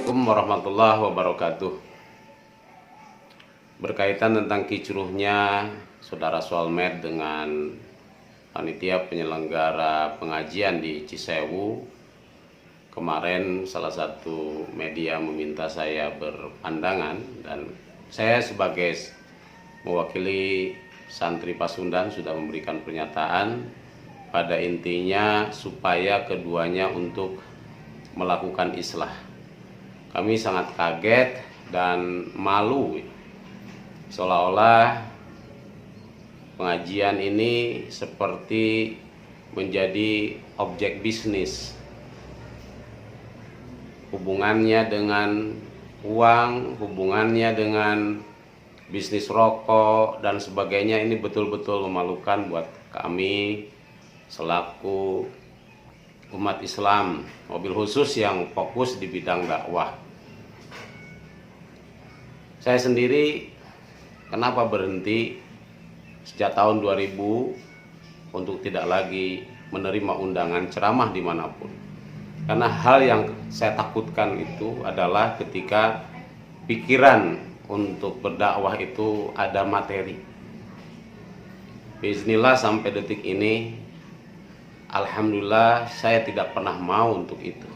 Assalamualaikum warahmatullahi wabarakatuh. Berkaitan tentang kicruhnya Saudara Solmed dengan panitia penyelenggara pengajian di Cisewu, kemarin salah satu media meminta saya berpandangan, dan saya sebagai mewakili santri Pasundan sudah memberikan pernyataan pada intinya supaya keduanya untuk melakukan islah. Kami sangat kaget dan malu, seolah-olah pengajian ini seperti menjadi objek bisnis. Hubungannya dengan uang, hubungannya dengan bisnis rokok dan sebagainya, ini betul-betul memalukan buat kami selaku umat Islam, mobil khusus yang fokus di bidang dakwah. Saya sendiri kenapa berhenti sejak tahun 2000 untuk tidak lagi menerima undangan ceramah dimanapun. Karena hal yang saya takutkan itu adalah ketika pikiran untuk berdakwah itu ada materi. Bismillah sampai detik ini, alhamdulillah saya tidak pernah mau untuk itu.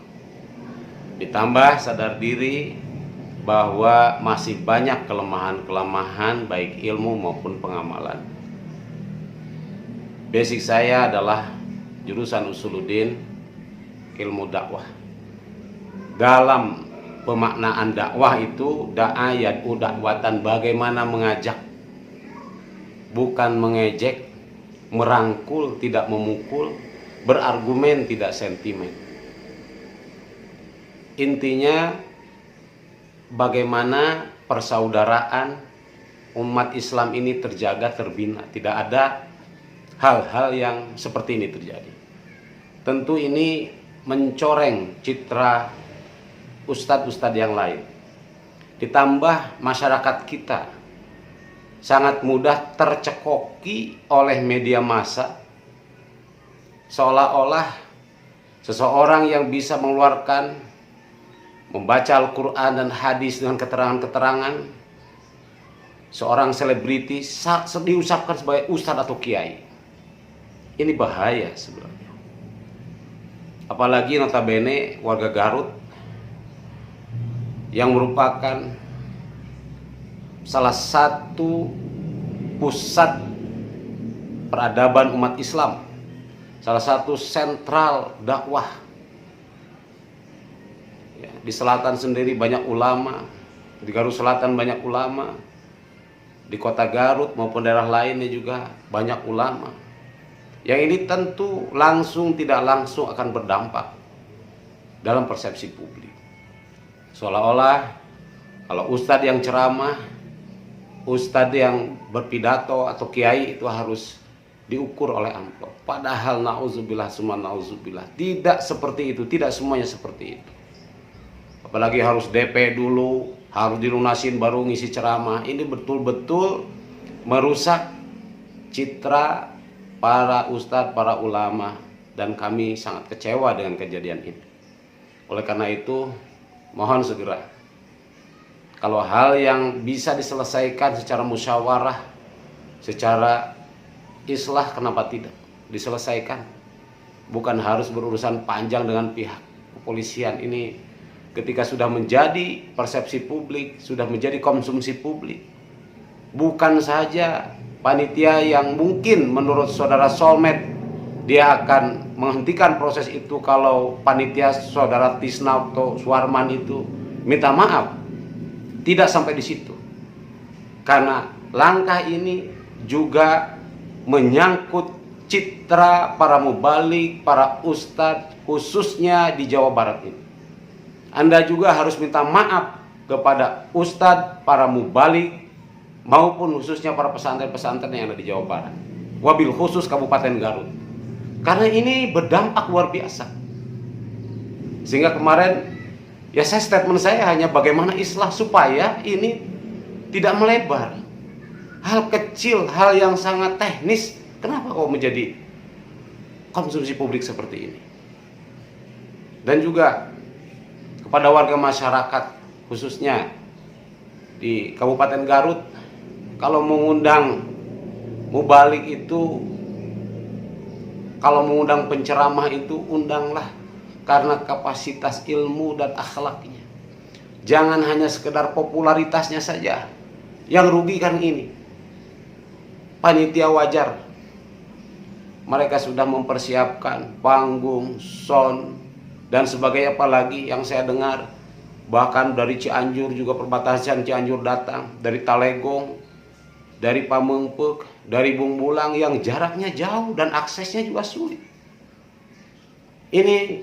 Ditambah sadar diri bahwa masih banyak kelemahan-kelemahan baik ilmu maupun pengamalan. Basic saya adalah jurusan Usuluddin, ilmu dakwah. Dalam pemaknaan dakwah itu da'a yad'u dakwatan, bagaimana mengajak, bukan mengejek, merangkul tidak memukul, berargumen tidak sentimen. Intinya bagaimana persaudaraan umat Islam ini terjaga, terbina. Tidak ada hal-hal yang seperti ini terjadi. Tentu ini mencoreng citra ustadz-ustadz yang lain. Ditambah masyarakat kita sangat mudah tercekoki oleh media massa, seolah-olah seseorang yang bisa mengeluarkan, membaca Al-Quran dan hadis dengan keterangan-keterangan, seorang selebriti diucapkan sebagai ustadz atau kiai. Ini bahaya sebenarnya. Apalagi notabene warga Garut yang merupakan salah satu pusat peradaban umat Islam, salah satu sentral dakwah. Di selatan sendiri banyak ulama, di Garut Selatan banyak ulama, di kota Garut maupun daerah lainnya juga banyak ulama. Yang ini tentu langsung tidak langsung akan berdampak dalam persepsi publik. Seolah-olah kalau ustadz yang ceramah, ustadz yang berpidato atau kiai itu harus diukur oleh amplop. Padahal na'udzubillah summa na'udzubillah, tidak seperti itu, tidak semuanya seperti itu. Apalagi harus DP dulu, harus dilunasin baru ngisi ceramah. Ini betul-betul merusak citra para ustadz, para ulama, dan kami sangat kecewa dengan kejadian ini. Oleh karena itu, mohon segera, kalau hal yang bisa diselesaikan secara musyawarah, secara islah, kenapa tidak diselesaikan? Bukan harus berurusan panjang dengan pihak kepolisian. Ini ketika sudah menjadi persepsi publik, sudah menjadi konsumsi publik, bukan saja panitia yang mungkin menurut saudara Solmed dia akan menghentikan proses itu kalau panitia saudara Tisna atau Suarman itu minta maaf. Tidak sampai di situ, karena langkah ini juga menyangkut citra para mubalik, para ustadz khususnya di Jawa Barat ini. Anda juga harus minta maaf kepada ustadz, para mubalik, maupun khususnya para pesantren-pesantren yang ada di Jawa Barat. Wabil khusus Kabupaten Garut. Karena ini berdampak luar biasa. Sehingga kemarin, ya statement saya hanya bagaimana islah supaya ini tidak melebar. Hal kecil, hal yang sangat teknis, kenapa kok menjadi konsumsi publik seperti ini? Dan juga kepada warga masyarakat khususnya di Kabupaten Garut, kalau mengundang mubalik itu, kalau mengundang penceramah itu, undanglah karena kapasitas ilmu dan akhlaknya. Jangan hanya sekedar popularitasnya saja. Yang rugi kan ini. Panitia wajar, mereka sudah mempersiapkan panggung, sound, dan sebagainya. Apalagi yang saya dengar, bahkan dari Cianjur juga, perbatasan Cianjur datang, dari Talegong, dari Pamengpeuk, dari Bungbulang yang jaraknya jauh dan aksesnya juga sulit. Ini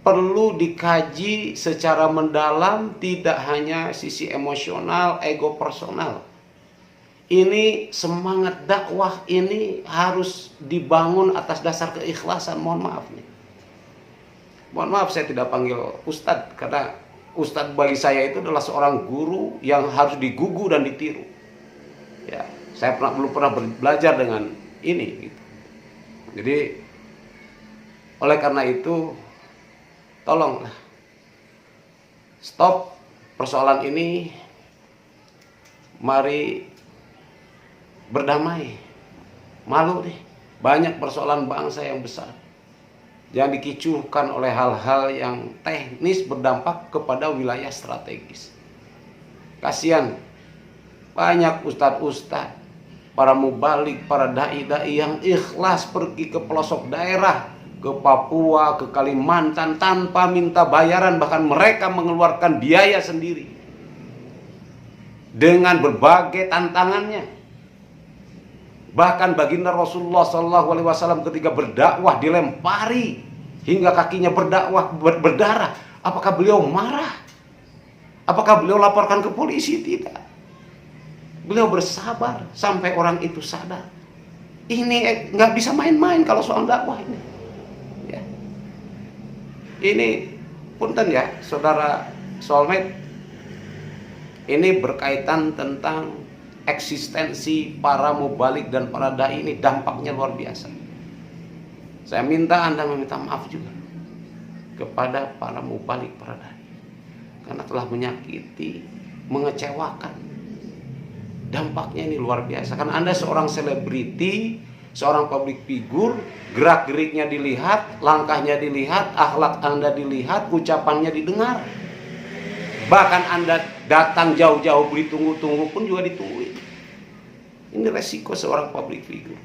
perlu dikaji secara mendalam, tidak hanya sisi emosional, ego personal. Ini semangat dakwah ini harus dibangun atas dasar keikhlasan. Mohon maaf nih. Mohon maaf saya tidak panggil ustadz, karena ustadz bagi saya itu adalah seorang guru yang harus digugu dan ditiru. Ya, saya belum pernah belajar dengan ini. Gitu. Jadi, oleh karena itu, tolonglah stop persoalan ini. Mari berdamai. Malu nih, banyak persoalan bangsa yang besar. Jangan dikicuhkan oleh hal-hal yang teknis berdampak kepada wilayah strategis. Kasihan banyak ustadz-ustadz, para mubalik, para dai-dai yang ikhlas pergi ke pelosok daerah, ke Papua, ke Kalimantan tanpa minta bayaran, bahkan mereka mengeluarkan biaya sendiri dengan berbagai tantangannya. Bahkan baginda Rasulullah SAW ketika berdakwah dilempari hingga kakinya berdarah. Apakah beliau marah? Apakah beliau laporkan ke polisi? Tidak. Beliau bersabar sampai orang itu sadar. Ini nggak bisa main-main kalau soal dakwah ini. Ya. Ini punten ya, saudara soulmate. Ini berkaitan tentang eksistensi para mubalik dan para dai. Ini dampaknya luar biasa. Saya minta Anda meminta maaf juga kepada para mubalik, para dai, karena telah menyakiti, mengecewakan. Dampaknya ini luar biasa. Karena Anda seorang selebriti, seorang public figure, gerak-geriknya dilihat, langkahnya dilihat, akhlak Anda dilihat, ucapannya didengar. Bahkan Anda datang jauh-jauh beli tunggu-tunggu pun juga ditungguin. Ini resiko seorang public figure.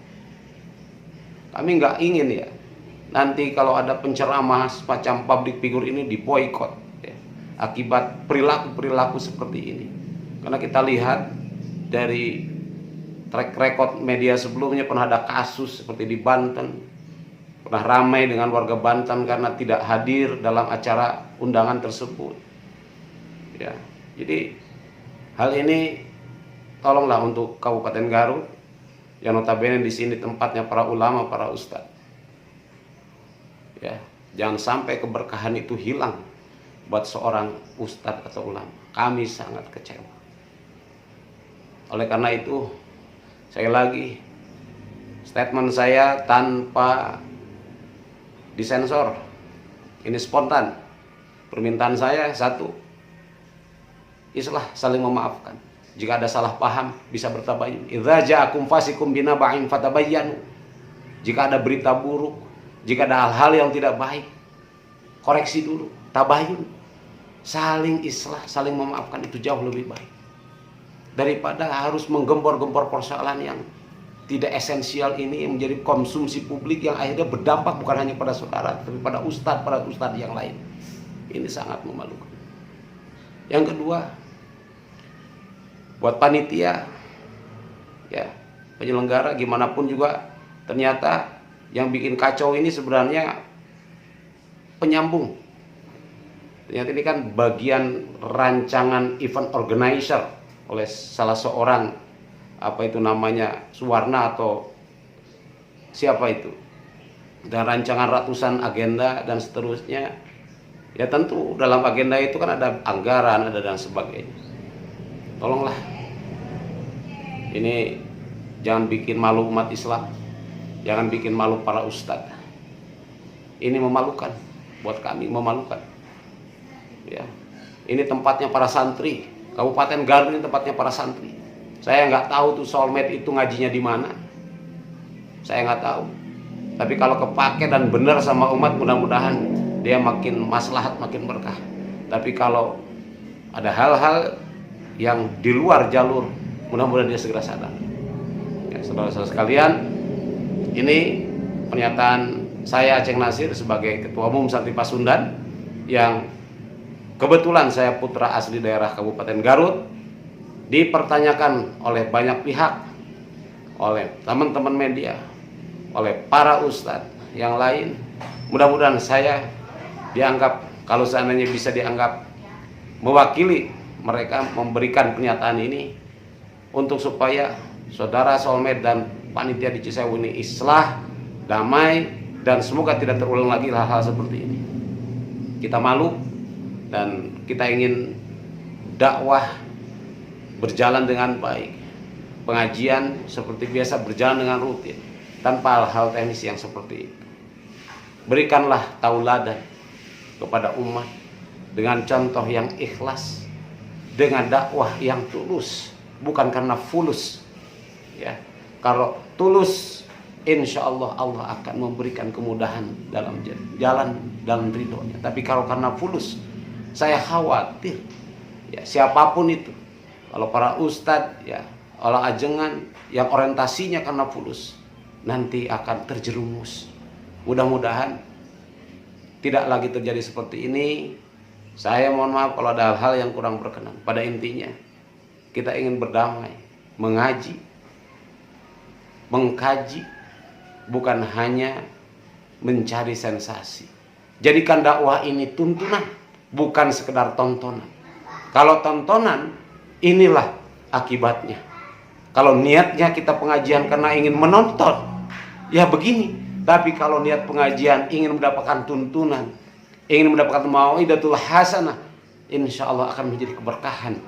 Kami nggak ingin ya, nanti kalau ada penceramah semacam public figure ini diboikot ya, akibat perilaku-perilaku seperti ini. Karena kita lihat dari track record media sebelumnya, pernah ada kasus seperti di Banten, pernah ramai dengan warga Banten karena tidak hadir dalam acara undangan tersebut. Ya, jadi hal ini tolonglah untuk Kabupaten Garut yang notabene di sini tempatnya para ulama, para ustadz. Ya, jangan sampai keberkahan itu hilang buat seorang ustadz atau ulama. Kami sangat kecewa. Oleh karena itu, sekali lagi statement saya tanpa disensor. Ini spontan. Permintaan saya satu, islah, saling memaafkan. Jika ada salah paham bisa bertabayun. Idza ja'akum fasikum binaba'in fatabayyanu. Jika ada berita buruk, jika ada hal-hal yang tidak baik, koreksi dulu, tabayun. Saling islah, saling memaafkan itu jauh lebih baik daripada harus menggembor-gembor persoalan yang tidak esensial ini, yang menjadi konsumsi publik yang akhirnya berdampak bukan hanya pada saudara, tapi pada ustadz, para ustadz yang lain. Ini sangat memalukan. Yang kedua, buat panitia, ya penyelenggara gimana pun juga, ternyata yang bikin kacau ini sebenarnya penyambung. Ternyata ini kan bagian rancangan event organizer oleh salah seorang, apa itu namanya, Suwarna atau siapa itu, dan rancangan ratusan agenda dan seterusnya. Ya tentu dalam agenda itu kan ada anggaran, ada dan sebagainya. Tolonglah, ini jangan bikin malu umat Islam, jangan bikin malu para ustadz. Ini memalukan, buat kami memalukan. Ya, ini tempatnya para santri. Kabupaten Garut ini tempatnya para santri. Saya nggak tahu tuh soulmate itu ngajinya di mana. Saya nggak tahu. Tapi kalau kepake dan benar sama umat, mudah-mudahan dia makin maslahat, makin berkah. Tapi kalau ada hal-hal yang di luar jalur, mudah-mudahan dia segera sadar. Ya, saudara-saudara sekalian, ini pernyataan saya Aceng Nasir sebagai Ketua Umum Santri Pasundan, yang kebetulan saya putra asli daerah Kabupaten Garut, dipertanyakan oleh banyak pihak, oleh teman-teman media, oleh para ustadz yang lain. Mudah-mudahan saya dianggap, kalau seandainya bisa dianggap mewakili mereka, memberikan pernyataan ini untuk supaya saudara soulmate dan panitia di Cisewu ini islah, damai, dan semoga tidak terulang lagi hal-hal seperti ini. Kita malu dan kita ingin dakwah berjalan dengan baik, pengajian seperti biasa berjalan dengan rutin, tanpa hal-hal teknis yang seperti itu. Berikanlah tauladan kepada umat dengan contoh yang ikhlas, dengan dakwah yang tulus, bukan karena fulus. Ya, kalau tulus, insya Allah Allah akan memberikan kemudahan dalam jalan dalam ridhonya. Tapi kalau karena fulus, saya khawatir, ya siapapun itu, kalau para ustadz, ya olah ajengan yang orientasinya karena fulus, nanti akan terjerumus. Mudah-mudahan tidak lagi terjadi seperti ini. Saya mohon maaf kalau ada hal-hal yang kurang berkenan. Pada intinya kita ingin berdamai, mengaji, mengkaji, bukan hanya mencari sensasi. Jadikan dakwah ini tuntunan, bukan sekedar tontonan. Kalau tontonan, inilah akibatnya. Kalau niatnya kita pengajian karena ingin menonton, ya begini. Tapi kalau niat pengajian ingin mendapatkan tuntunan, ingin mendapatkan mau'idatul hasanah, insya Allah akan menjadi keberkahan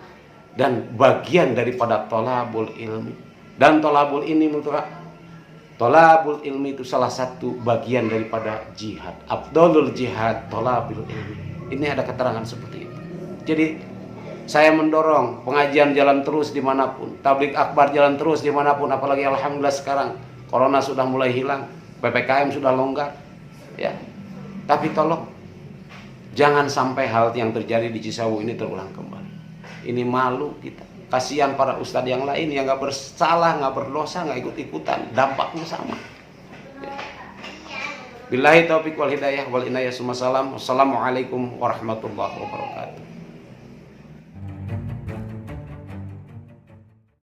dan bagian daripada tolabul ilmi. Dan tolabul ini tolabul ilmi itu salah satu bagian daripada jihad. Afdhalul jihad tolabul ilmi. Ini ada keterangan seperti itu. Jadi saya mendorong pengajian jalan terus dimanapun, tabligh akbar jalan terus dimanapun. Apalagi alhamdulillah sekarang corona sudah mulai hilang, PPKM sudah longgar, ya. Tapi tolong jangan sampai hal yang terjadi di Cisewu ini terulang kembali. Ini malu kita. Kasihan para ustadz yang lain yang nggak bersalah, nggak berdosa, nggak ikut-ikutan, dampaknya sama. Ya. Billahi taufiq wal hidayah wal inayah. Assalamualaikum warahmatullahi wabarakatuh.